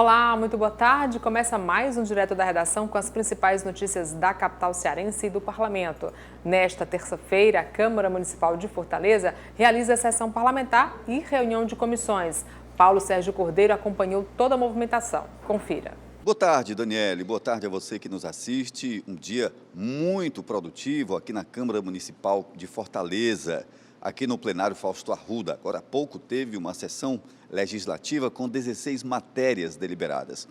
Olá, muito boa tarde. Começa mais um Direto da Redação com as principais notícias da capital cearense e do parlamento. Nesta terça-feira, a Câmara Municipal de Fortaleza realiza a sessão parlamentar e reunião de comissões. Paulo Sérgio Cordeiro acompanhou toda a movimentação. Confira. Boa tarde, Daniele. Boa tarde a você que nos assiste. Um dia muito produtivo aqui na Câmara Municipal de Fortaleza, aqui no plenário Fausto Arruda. Agora há pouco teve uma sessão legislativa com 16 matérias deliberadas,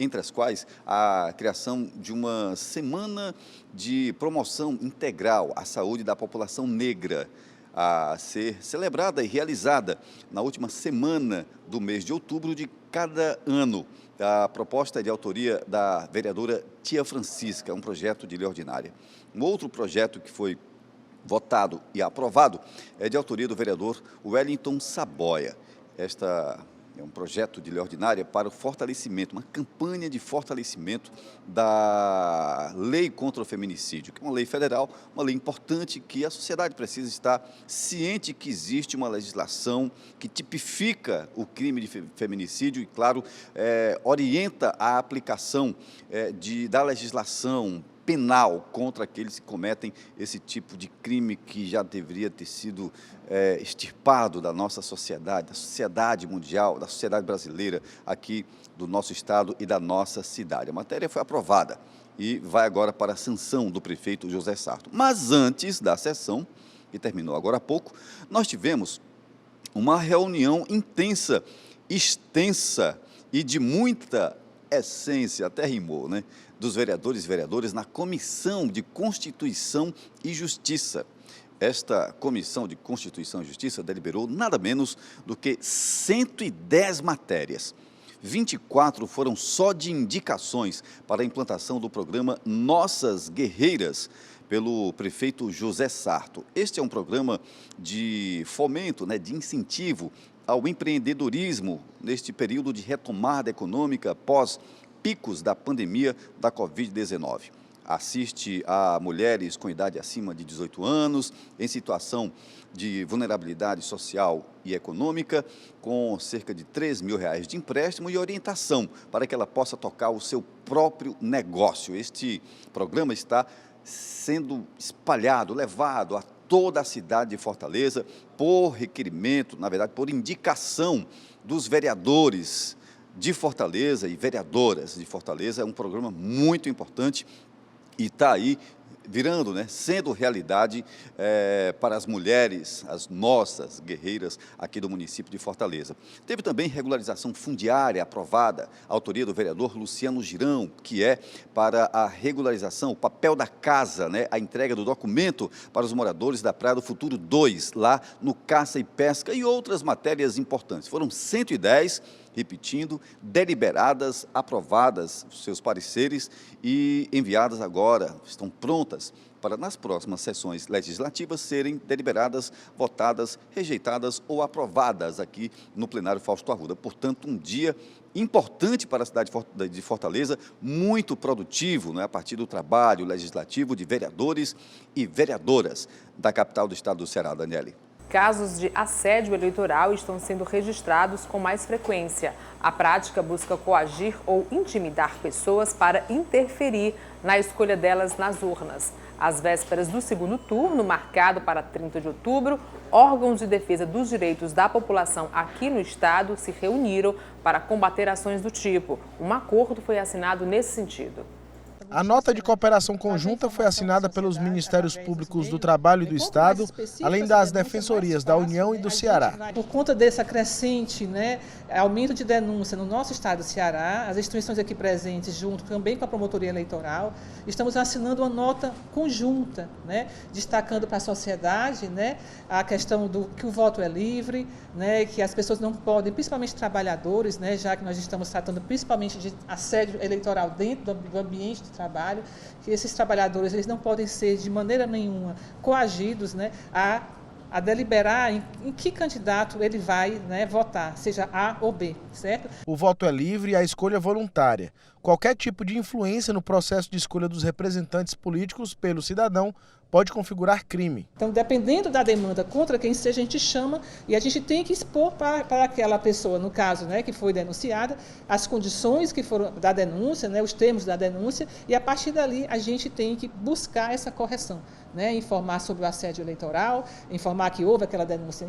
entre as quais a criação de uma semana de promoção integral à saúde da população negra, a ser celebrada e realizada na última semana do mês de outubro de cada ano. A proposta é de autoria da vereadora Tia Francisca, um projeto de lei ordinária. Um outro projeto que foi votado e aprovado é de autoria do vereador Wellington Saboia. Esta é um projeto de lei ordinária para o fortalecimento, uma campanha de fortalecimento da lei contra o feminicídio, que é uma lei federal, uma lei importante que a sociedade precisa estar ciente que existe uma legislação que tipifica o crime de feminicídio e, claro, orienta a aplicação da legislação penal contra aqueles que cometem esse tipo de crime que já deveria ter sido extirpado da nossa sociedade, da sociedade mundial, da sociedade brasileira, aqui do nosso estado e da nossa cidade. A matéria foi aprovada e vai agora para a sanção do prefeito José Sarto. Mas antes da sessão, que terminou agora há pouco, nós tivemos uma reunião intensa, extensa e de muita essência, até rimou, né, dos vereadores e vereadoras na Comissão de Constituição e Justiça. Esta Comissão de Constituição e Justiça deliberou nada menos do que 110 matérias. 24 foram só de indicações para a implantação do programa Nossas Guerreiras, pelo prefeito José Sarto. Este é um programa de fomento, de incentivo ao empreendedorismo neste período de retomada econômica pós picos da pandemia da Covid-19. Assiste a mulheres com idade acima de 18 anos, em situação de vulnerabilidade social e econômica, com cerca de R$3 mil de empréstimo e orientação para que ela possa tocar o seu próprio negócio. Este programa está sendo espalhado, levado a toda a cidade de Fortaleza por requerimento, na verdade, por indicação dos vereadores de Fortaleza e vereadoras de Fortaleza. É um programa muito importante e está aí virando, sendo realidade para as mulheres, as nossas guerreiras aqui do município de Fortaleza. Teve também regularização fundiária aprovada, autoria do vereador Luciano Girão, que é para a regularização, o papel da casa, a entrega do documento para os moradores da Praia do Futuro 2, lá no Caça e Pesca, e outras matérias importantes. Foram 110, repetindo, deliberadas, aprovadas, seus pareceres e enviadas agora, estão prontas para nas próximas sessões legislativas serem deliberadas, votadas, rejeitadas ou aprovadas aqui no plenário Fausto Arruda. Portanto, um dia importante para a cidade de Fortaleza, muito produtivo, a partir do trabalho legislativo de vereadores e vereadoras da capital do estado do Ceará, Daniele. Casos de assédio eleitoral estão sendo registrados com mais frequência. A prática busca coagir ou intimidar pessoas para interferir na escolha delas nas urnas. Às vésperas do segundo turno, marcado para 30 de outubro, órgãos de defesa dos direitos da população aqui no estado se reuniram para combater ações do tipo. Um acordo foi assinado nesse sentido. A nota de cooperação conjunta foi assinada pelos Ministérios Públicos do Trabalho e do Estado, além das defensorias da União e do Ceará. Por conta dessa crescente aumento de denúncia no nosso estado do Ceará, as instituições aqui presentes, junto também com a promotoria eleitoral, estamos assinando uma nota conjunta, destacando para a sociedade a questão que o voto é livre, que as pessoas não podem, principalmente trabalhadores, já que nós estamos tratando principalmente de assédio eleitoral dentro do ambiente de trabalho, que esses trabalhadores eles não podem ser de maneira nenhuma coagidos a deliberar em que candidato ele vai votar, seja A ou B, certo? O voto é livre e a escolha é voluntária. Qualquer tipo de influência no processo de escolha dos representantes políticos pelo cidadão pode configurar crime. Então, dependendo da demanda contra quem seja, a gente chama e a gente tem que expor para aquela pessoa, no caso, né, que foi denunciada, as condições que foram da denúncia, né, os termos da denúncia, e a partir dali a gente tem que buscar essa correção, né, informar sobre o assédio eleitoral, informar que houve aquela denúncia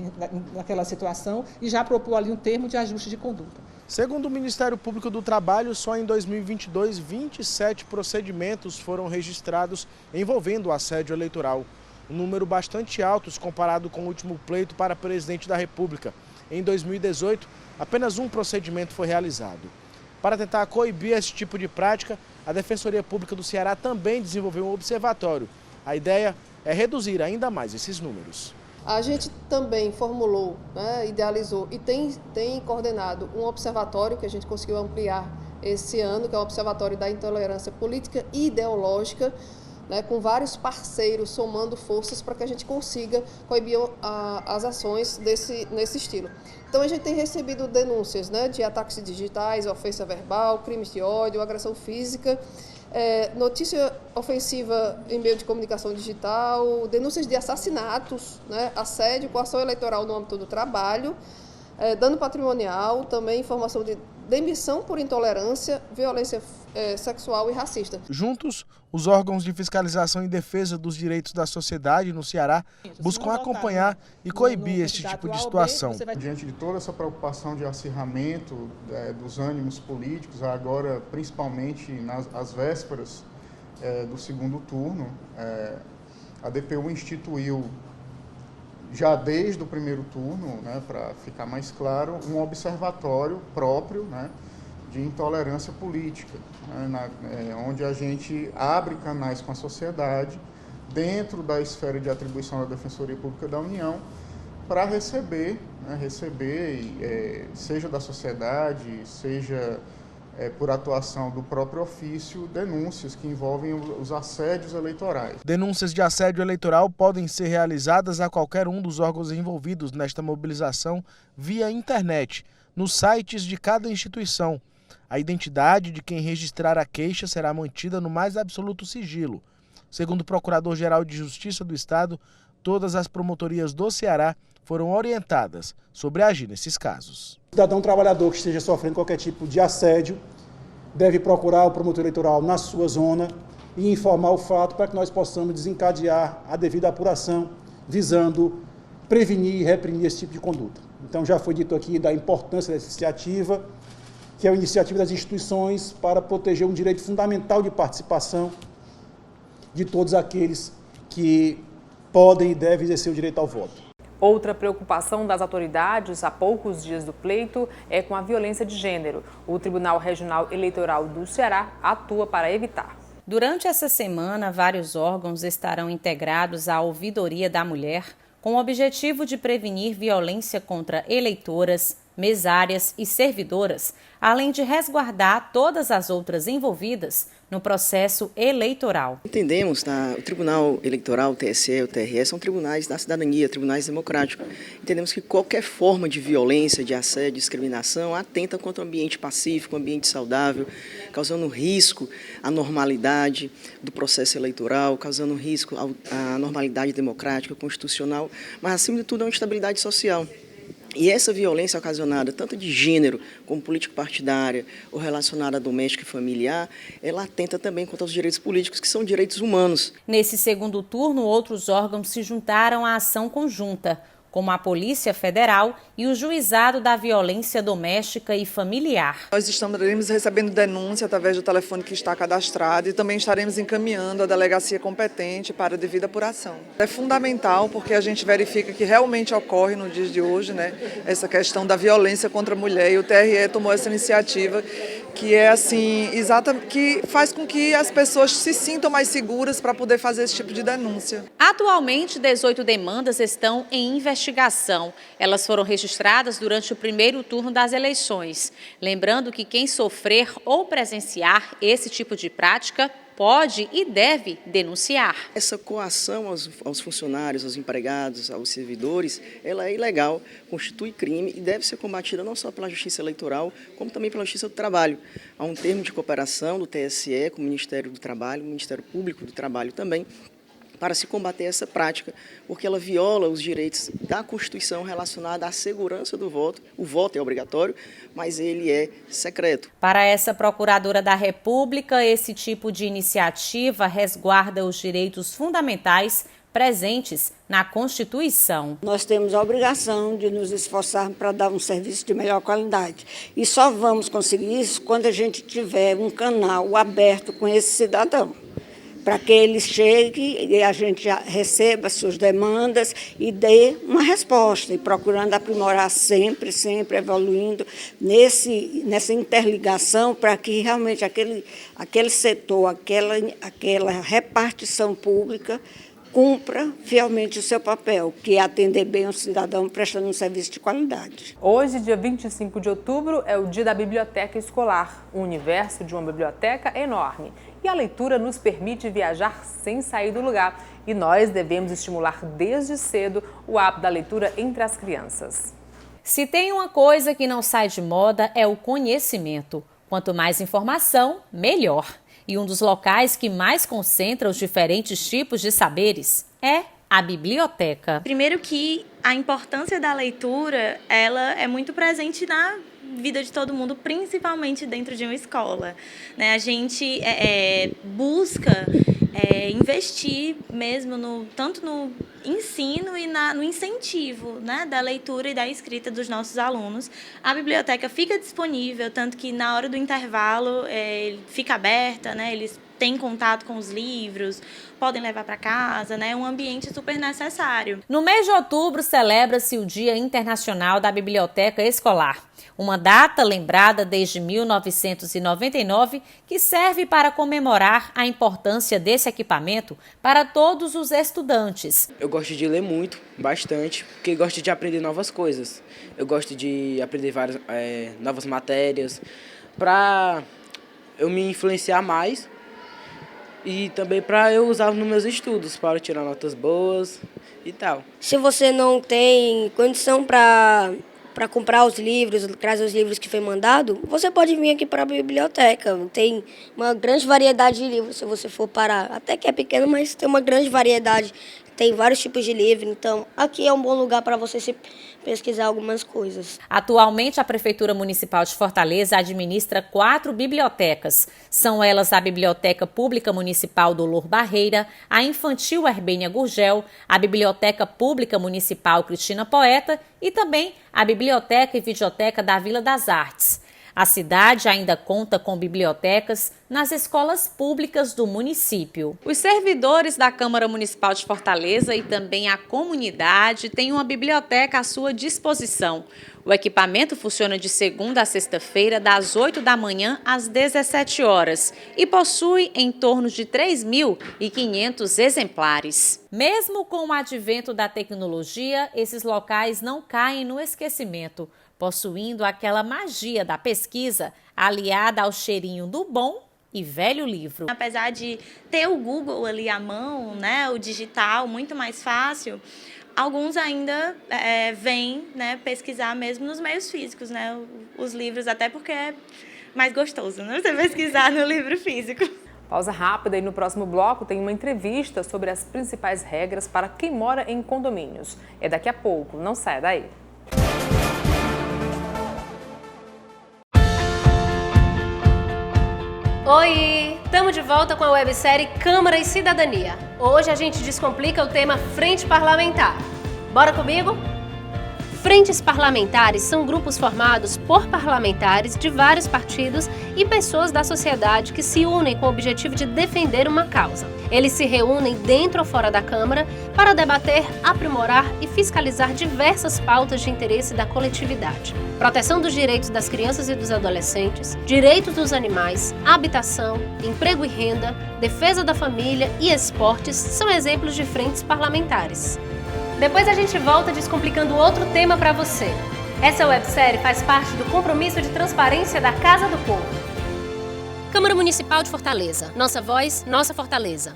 naquela situação e já propor ali um termo de ajuste de conduta. Segundo o Ministério Público do Trabalho, só em 2022, 27 procedimentos foram registrados envolvendo o assédio eleitoral. Um número bastante alto se comparado com o último pleito para presidente da República. Em 2018, apenas um procedimento foi realizado. Para tentar coibir esse tipo de prática, a Defensoria Pública do Ceará também desenvolveu um observatório. A ideia é reduzir ainda mais esses números. A gente também formulou, né, idealizou e tem coordenado um observatório que a gente conseguiu ampliar esse ano, que é o Observatório da Intolerância Política e Ideológica, né, com vários parceiros somando forças para que a gente consiga coibir as ações nesse estilo. Então a gente tem recebido denúncias, né, de ataques digitais, ofensa verbal, crimes de ódio, agressão física, notícia ofensiva em meio de comunicação digital, denúncias de assassinatos, né, assédio, coação eleitoral no âmbito do trabalho, dano patrimonial, também informação de demissão por intolerância, violência sexual e racista. Juntos, os órgãos de fiscalização e defesa dos direitos da sociedade no Ceará buscam acompanhar e coibir este tipo de situação. Diante de toda essa preocupação de acirramento dos ânimos políticos, agora principalmente às vésperas do segundo turno, a DPU instituiu, já desde o primeiro turno, né, para ficar mais claro, um observatório próprio, né, de intolerância política, né, onde a gente abre canais com a sociedade, dentro da esfera de atribuição da Defensoria Pública da União, para receber, seja da sociedade, seja por atuação do próprio ofício, denúncias que envolvem os assédios eleitorais. Denúncias de assédio eleitoral podem ser realizadas a qualquer um dos órgãos envolvidos nesta mobilização via internet, nos sites de cada instituição. A identidade de quem registrar a queixa será mantida no mais absoluto sigilo. Segundo o Procurador-Geral de Justiça do Estado, todas as promotorias do Ceará foram orientadas sobre agir nesses casos. O cidadão trabalhador que esteja sofrendo qualquer tipo de assédio deve procurar o promotor eleitoral na sua zona e informar o fato para que nós possamos desencadear a devida apuração, visando prevenir e reprimir esse tipo de conduta. Então já foi dito aqui da importância dessa iniciativa, que é a iniciativa das instituições para proteger um direito fundamental de participação de todos aqueles que podem e devem exercer o direito ao voto. Outra preocupação das autoridades, há poucos dias do pleito, é com a violência de gênero. O Tribunal Regional Eleitoral do Ceará atua para evitar. Durante essa semana, vários órgãos estarão integrados à Ouvidoria da Mulher, com o objetivo de prevenir violência contra eleitoras, mesárias e servidoras, além de resguardar todas as outras envolvidas no processo eleitoral. Entendemos, o Tribunal Eleitoral, o TSE, o TRE, são tribunais da cidadania, tribunais democráticos. Entendemos que qualquer forma de violência, de assédio, discriminação, atenta contra o ambiente pacífico, um ambiente saudável, causando risco à normalidade do processo eleitoral, causando risco à normalidade democrática, constitucional, mas, acima de tudo, à instabilidade social. E essa violência ocasionada tanto de gênero como político-partidária ou relacionada a doméstica e familiar, ela atenta também contra os direitos políticos, que são direitos humanos. Nesse segundo turno, outros órgãos se juntaram à ação conjunta, como a Polícia Federal e o Juizado da Violência Doméstica e Familiar. Nós estaremos recebendo denúncia através do telefone que está cadastrado e também estaremos encaminhando a delegacia competente para a devida apuração. É fundamental porque a gente verifica que realmente ocorre no dia de hoje, essa questão da violência contra a mulher, e o TRE tomou essa iniciativa que é assim, que faz com que as pessoas se sintam mais seguras para poder fazer esse tipo de denúncia. Atualmente, 18 demandas estão em investigação. Elas foram registradas durante o primeiro turno das eleições. Lembrando que quem sofrer ou presenciar esse tipo de prática pode e deve denunciar. Essa coação aos funcionários, aos empregados, aos servidores, ela é ilegal, constitui crime e deve ser combatida não só pela Justiça Eleitoral, como também pela Justiça do Trabalho. Há um termo de cooperação do TSE com o Ministério do Trabalho, o Ministério Público do Trabalho também, para se combater essa prática, porque ela viola os direitos da Constituição relacionados à segurança do voto. O voto é obrigatório, mas ele é secreto. Para essa Procuradora da República, esse tipo de iniciativa resguarda os direitos fundamentais presentes na Constituição. Nós temos a obrigação de nos esforçar para dar um serviço de melhor qualidade. E só vamos conseguir isso quando a gente tiver um canal aberto com esse cidadão, para que ele chegue e a gente receba suas demandas e dê uma resposta, e procurando aprimorar sempre evoluindo nessa interligação, para que realmente aquele setor, aquela repartição pública cumpra fielmente o seu papel, que é atender bem o cidadão prestando um serviço de qualidade. Hoje, dia 25 de outubro, é o dia da biblioteca escolar. O universo de uma biblioteca é enorme e a leitura nos permite viajar sem sair do lugar. E nós devemos estimular desde cedo o hábito da leitura entre as crianças. Se tem uma coisa que não sai de moda é o conhecimento. Quanto mais informação, melhor. E um dos locais que mais concentra os diferentes tipos de saberes é a biblioteca. Primeiro que a importância da leitura, ela é muito presente na vida de todo mundo, principalmente dentro de uma escola, né? A gente busca investir mesmo tanto no ensino e no incentivo, né, da leitura e da escrita dos nossos alunos. A biblioteca fica disponível, tanto que na hora do intervalo fica aberta, né, eles têm contato com os livros, podem levar para casa, né, é um ambiente super necessário. No mês de outubro celebra-se o Dia Internacional da Biblioteca Escolar, uma data lembrada desde 1999 que serve para comemorar a importância desse equipamento para todos os estudantes. Eu gosto de ler muito, bastante, porque gosto de aprender novas coisas. Eu gosto de aprender várias novas matérias para eu me influenciar mais e também para eu usar nos meus estudos, para tirar notas boas e tal. Se você não tem condição para comprar os livros, trazer os livros que foi mandado, você pode vir aqui para a biblioteca. Tem uma grande variedade de livros, se você for parar. Até que é pequeno, mas tem uma grande variedade. Tem vários tipos de livro, então aqui é um bom lugar para você se pesquisar algumas coisas. Atualmente, a Prefeitura Municipal de Fortaleza administra 4 bibliotecas. São elas a Biblioteca Pública Municipal Dolor Barreira, a Infantil Herbênia Gurgel, a Biblioteca Pública Municipal Cristina Poeta e também a Biblioteca e Videoteca da Vila das Artes. A cidade ainda conta com bibliotecas nas escolas públicas do município. Os servidores da Câmara Municipal de Fortaleza e também a comunidade têm uma biblioteca à sua disposição. O equipamento funciona de segunda a sexta-feira, das 8 da manhã às 17 horas e possui em torno de 3.500 exemplares. Mesmo com o advento da tecnologia, esses locais não caem no esquecimento, possuindo aquela magia da pesquisa aliada ao cheirinho do bom e velho livro. Apesar de ter o Google ali à mão, né, o digital muito mais fácil, alguns ainda vêm, né, pesquisar mesmo nos meios físicos, né, os livros, até porque é mais gostoso, né, você pesquisar no livro físico. Pausa rápida e no próximo bloco tem uma entrevista sobre as principais regras para quem mora em condomínios. É daqui a pouco, não saia daí. Oi! Estamos de volta com a websérie Câmara e Cidadania. Hoje a gente descomplica o tema Frente Parlamentar. Bora comigo? Frentes parlamentares são grupos formados por parlamentares de vários partidos e pessoas da sociedade que se unem com o objetivo de defender uma causa. Eles se reúnem dentro ou fora da Câmara para debater, aprimorar e fiscalizar diversas pautas de interesse da coletividade. Proteção dos direitos das crianças e dos adolescentes, direitos dos animais, habitação, emprego e renda, defesa da família e esportes são exemplos de frentes parlamentares. Depois a gente volta descomplicando outro tema para você. Essa websérie faz parte do compromisso de transparência da Casa do Povo. Câmara Municipal de Fortaleza. Nossa voz, nossa fortaleza.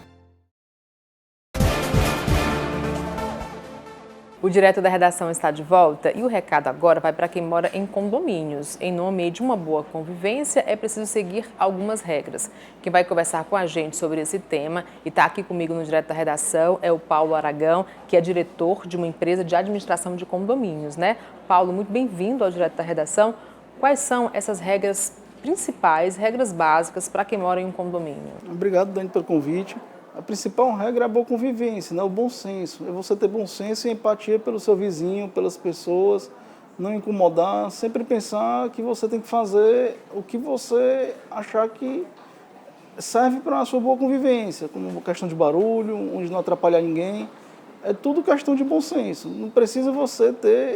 O Direto da Redação está de volta e o recado agora vai para quem mora em condomínios. Em nome de uma boa convivência, é preciso seguir algumas regras. Quem vai conversar com a gente sobre esse tema e está aqui comigo no Direto da Redação é o Paulo Aragão, que é diretor de uma empresa de administração de condomínios, né? Paulo, muito bem-vindo ao Direto da Redação. Quais são essas regras principais, regras básicas para quem mora em um condomínio? Obrigado, Dani, pelo convite. A principal regra é a boa convivência, né? O bom senso. É você ter bom senso e empatia pelo seu vizinho, pelas pessoas, não incomodar, sempre pensar que você tem que fazer o que você achar que serve para a sua boa convivência, como questão de barulho, onde não atrapalhar ninguém. É tudo questão de bom senso. Não precisa você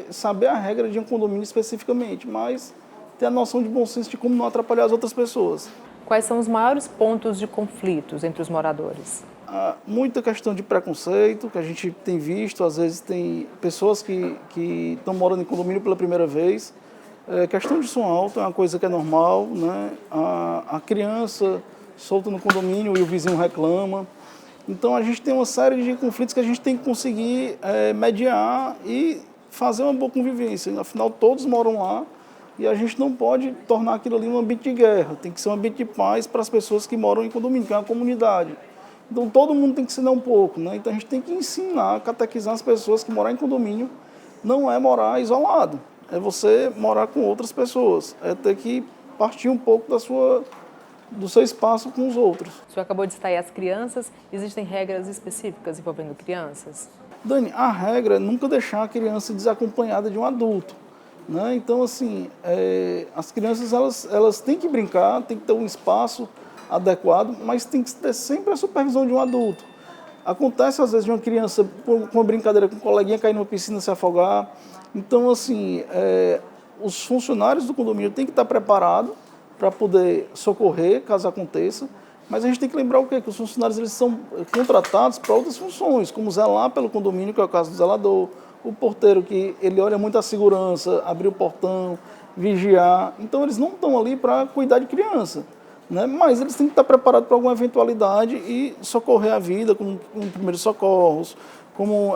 saber a regra de um condomínio especificamente, mas ter a noção de bom senso de como não atrapalhar as outras pessoas. Quais são os maiores pontos de conflitos entre os moradores? Muita questão de preconceito, que a gente tem visto, às vezes tem pessoas que estão morando em condomínio pela primeira vez. Questão de som alto é uma coisa que é normal, né? A criança solta no condomínio e o vizinho reclama. Então a gente tem uma série de conflitos que a gente tem que conseguir mediar e fazer uma boa convivência. Afinal, todos moram lá. E a gente não pode tornar aquilo ali um ambiente de guerra. Tem que ser um ambiente de paz para as pessoas que moram em condomínio, que é uma comunidade. Então todo mundo tem que ensinar um pouco, né? Então a gente tem que ensinar, catequizar as pessoas que morar em condomínio não é morar isolado. É você morar com outras pessoas. É ter que partir um pouco do seu espaço com os outros. O senhor acabou de citar aí as crianças. Existem regras específicas envolvendo crianças? Dani, a regra é nunca deixar a criança desacompanhada de um adulto. Né? Então, assim, as crianças elas têm que brincar, tem que ter um espaço adequado, mas tem que ter sempre a supervisão de um adulto. Acontece, às vezes, de uma criança, com uma brincadeira com um coleguinha, cair numa piscina, se afogar. Então, assim, os funcionários do condomínio têm que estar preparados para poder socorrer, caso aconteça, mas a gente tem que lembrar o quê? Que os funcionários eles são contratados para outras funções, como zelar pelo condomínio, que é o caso do zelador, o porteiro que ele olha muito a segurança, abrir o portão, vigiar. Então eles não estão ali para cuidar de criança, né? Mas eles têm que estar preparados para alguma eventualidade e socorrer a vida com primeiros socorros, como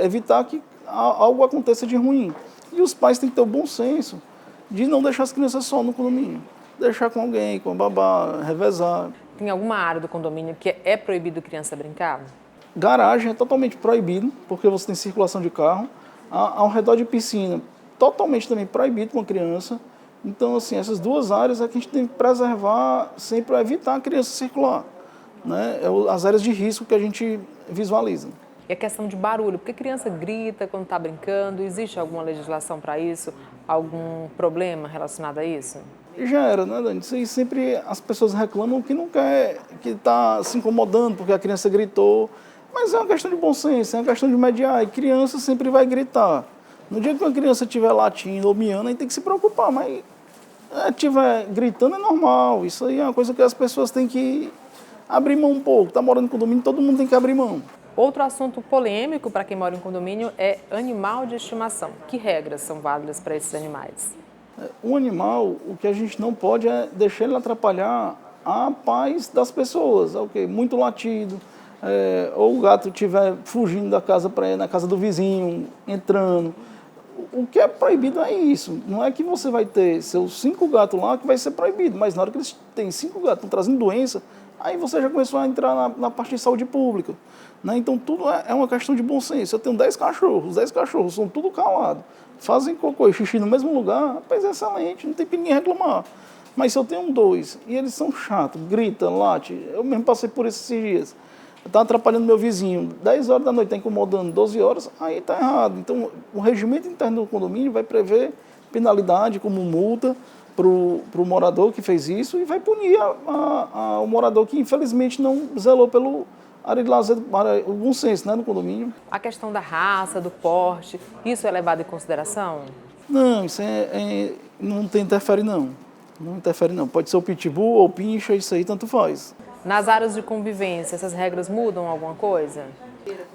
evitar que algo aconteça de ruim. E os pais têm que ter o bom senso de não deixar as crianças só no condomínio, deixar com alguém, com a babá, revezar. Tem alguma área do condomínio que é proibido criança brincar? Garagem é totalmente proibido, porque você tem circulação de carro. Ao redor de piscina, totalmente também proibido com a criança. Então, assim, essas duas áreas é que a gente tem que preservar sempre para evitar a criança circular, né? As áreas de risco que a gente visualiza. E a questão de barulho, porque criança grita quando está brincando, existe alguma legislação para isso? Algum problema relacionado a isso? Já era, né, Dani? Isso aí sempre as pessoas reclamam que não quer, que está se incomodando porque a criança gritou. Mas é uma questão de bom senso, é uma questão de mediar. E criança sempre vai gritar. No dia que uma criança estiver latindo ou miando, a gente tem que se preocupar. Mas estiver gritando é normal. Isso aí é uma coisa que as pessoas têm que abrir mão um pouco. Está morando em condomínio, todo mundo tem que abrir mão. Outro assunto polêmico para quem mora em condomínio é animal de estimação. Que regras são válidas para esses animais? Um animal, o que a gente não pode é deixar ele atrapalhar a paz das pessoas. Muito latido. Ou o gato estiver fugindo da casa para ir na casa do vizinho, entrando. O que é proibido é isso. Não é que você vai ter seus 5 gatos lá que vai ser proibido, mas na hora que eles têm 5 gatos, estão trazendo doença, aí você já começou a entrar na parte de saúde pública. Né? Então tudo é uma questão de bom senso. Eu tenho 10 cachorros, os 10 cachorros são tudo calados, fazem cocô e xixi no mesmo lugar, rapaz, é excelente, não tem pra ninguém reclamar. Mas se eu tenho 2 e eles são chatos, gritam, late, eu mesmo passei por esses dias. Está atrapalhando meu vizinho, 10 horas da noite, está incomodando 12 horas, aí está errado. Então, o regimento interno do condomínio vai prever penalidade como multa para o morador que fez isso e vai punir o morador que, infelizmente, não zelou pelo área de lazer, o bom senso, né, no condomínio. A questão da raça, do porte, isso é levado em consideração? Não, isso não interfere, não. Não interfere, não. Pode ser o pitbull ou pincha, isso aí tanto faz. Nas áreas de convivência, essas regras mudam alguma coisa?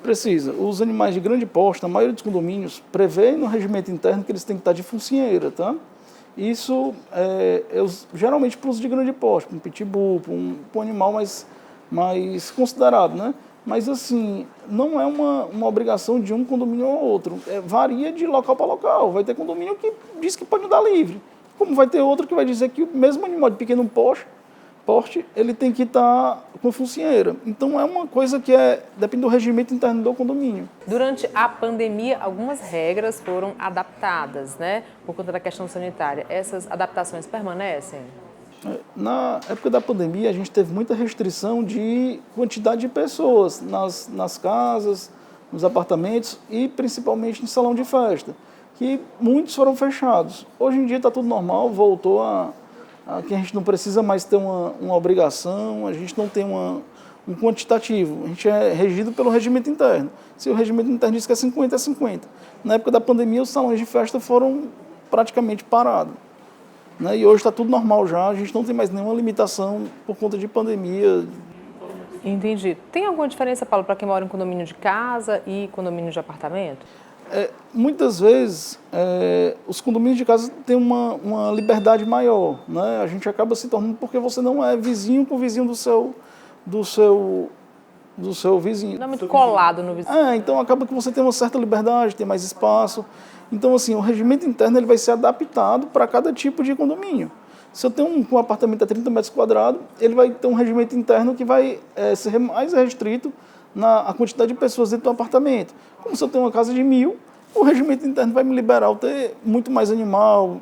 Precisa. Os animais de grande porte, na maioria dos condomínios, prevê no regimento interno que eles têm que estar de focinheira, tá? Isso geralmente para uso de grande porte, para um pitbull, para um animal mais considerado, né? Mas, assim, não é uma obrigação de um condomínio ao outro. Varia de local para local. Vai ter condomínio que diz que pode andar livre. Como vai ter outro que vai dizer que o mesmo animal de pequeno porte, ele tem que estar com focinheira. Então, é uma coisa que depende do regimento interno do condomínio. Durante a pandemia, algumas regras foram adaptadas, né? Por conta da questão sanitária. Essas adaptações permanecem? Na época da pandemia, a gente teve muita restrição de quantidade de pessoas nas casas, nos apartamentos e principalmente em salão de festa, que muitos foram fechados. Hoje em dia está tudo normal, voltou que a gente não precisa mais ter uma obrigação, a gente não tem um quantitativo, a gente é regido pelo regimento interno. Se o regimento interno diz que é 50, é 50. Na época da pandemia, os salões de festa foram praticamente parados. E hoje está tudo normal já, a gente não tem mais nenhuma limitação por conta de pandemia. Entendi. Tem alguma diferença, Paulo, para quem mora em condomínio de casa e condomínio de apartamento? Muitas vezes, os condomínios de casa têm uma liberdade maior, né? A gente acaba se tornando porque você não é vizinho com o vizinho do seu vizinho. Não é muito colado no vizinho. Então acaba que você tem uma certa liberdade, tem mais espaço. Então, assim, o regimento interno ele vai ser adaptado para cada tipo de condomínio. Se eu tenho um apartamento a 30 metros quadrados, ele vai ter um regimento interno que vai ser mais restrito na quantidade de pessoas dentro do apartamento. Como se eu tenho uma casa de 1.000, o regimento interno vai me liberar, eu ter muito mais animal,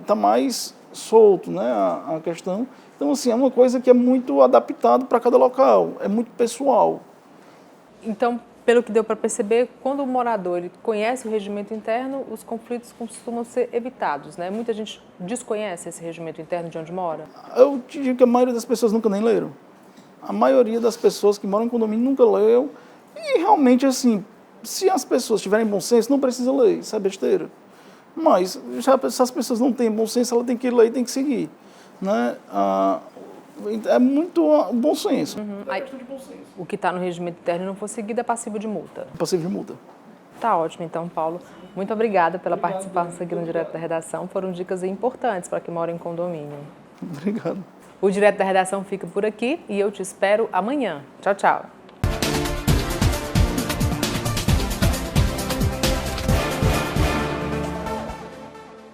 tá mais solto, né, a questão. Então, assim, é uma coisa que é muito adaptado para cada local, é muito pessoal. Então, pelo que deu para perceber, quando o morador ele conhece o regimento interno, os conflitos costumam ser evitados, né? Muita gente desconhece esse regimento interno de onde mora. Eu te digo que a maioria das pessoas nunca nem leram. A maioria das pessoas que moram em condomínio nunca leu. E realmente, assim, se as pessoas tiverem bom senso, não precisa ler, isso é besteira. Mas, se as pessoas não têm bom senso, ela tem que ler e tem que seguir. Né? É muito bom senso. Aí, o que está no regimento interno e não for seguido é passivo de multa. Passivo de multa. Tá ótimo, então, Paulo. Muito obrigada pela participação aqui no Direto da Redação. Foram dicas importantes para quem mora em condomínio. Obrigado. O Direto da Redação fica por aqui e eu te espero amanhã. Tchau, tchau.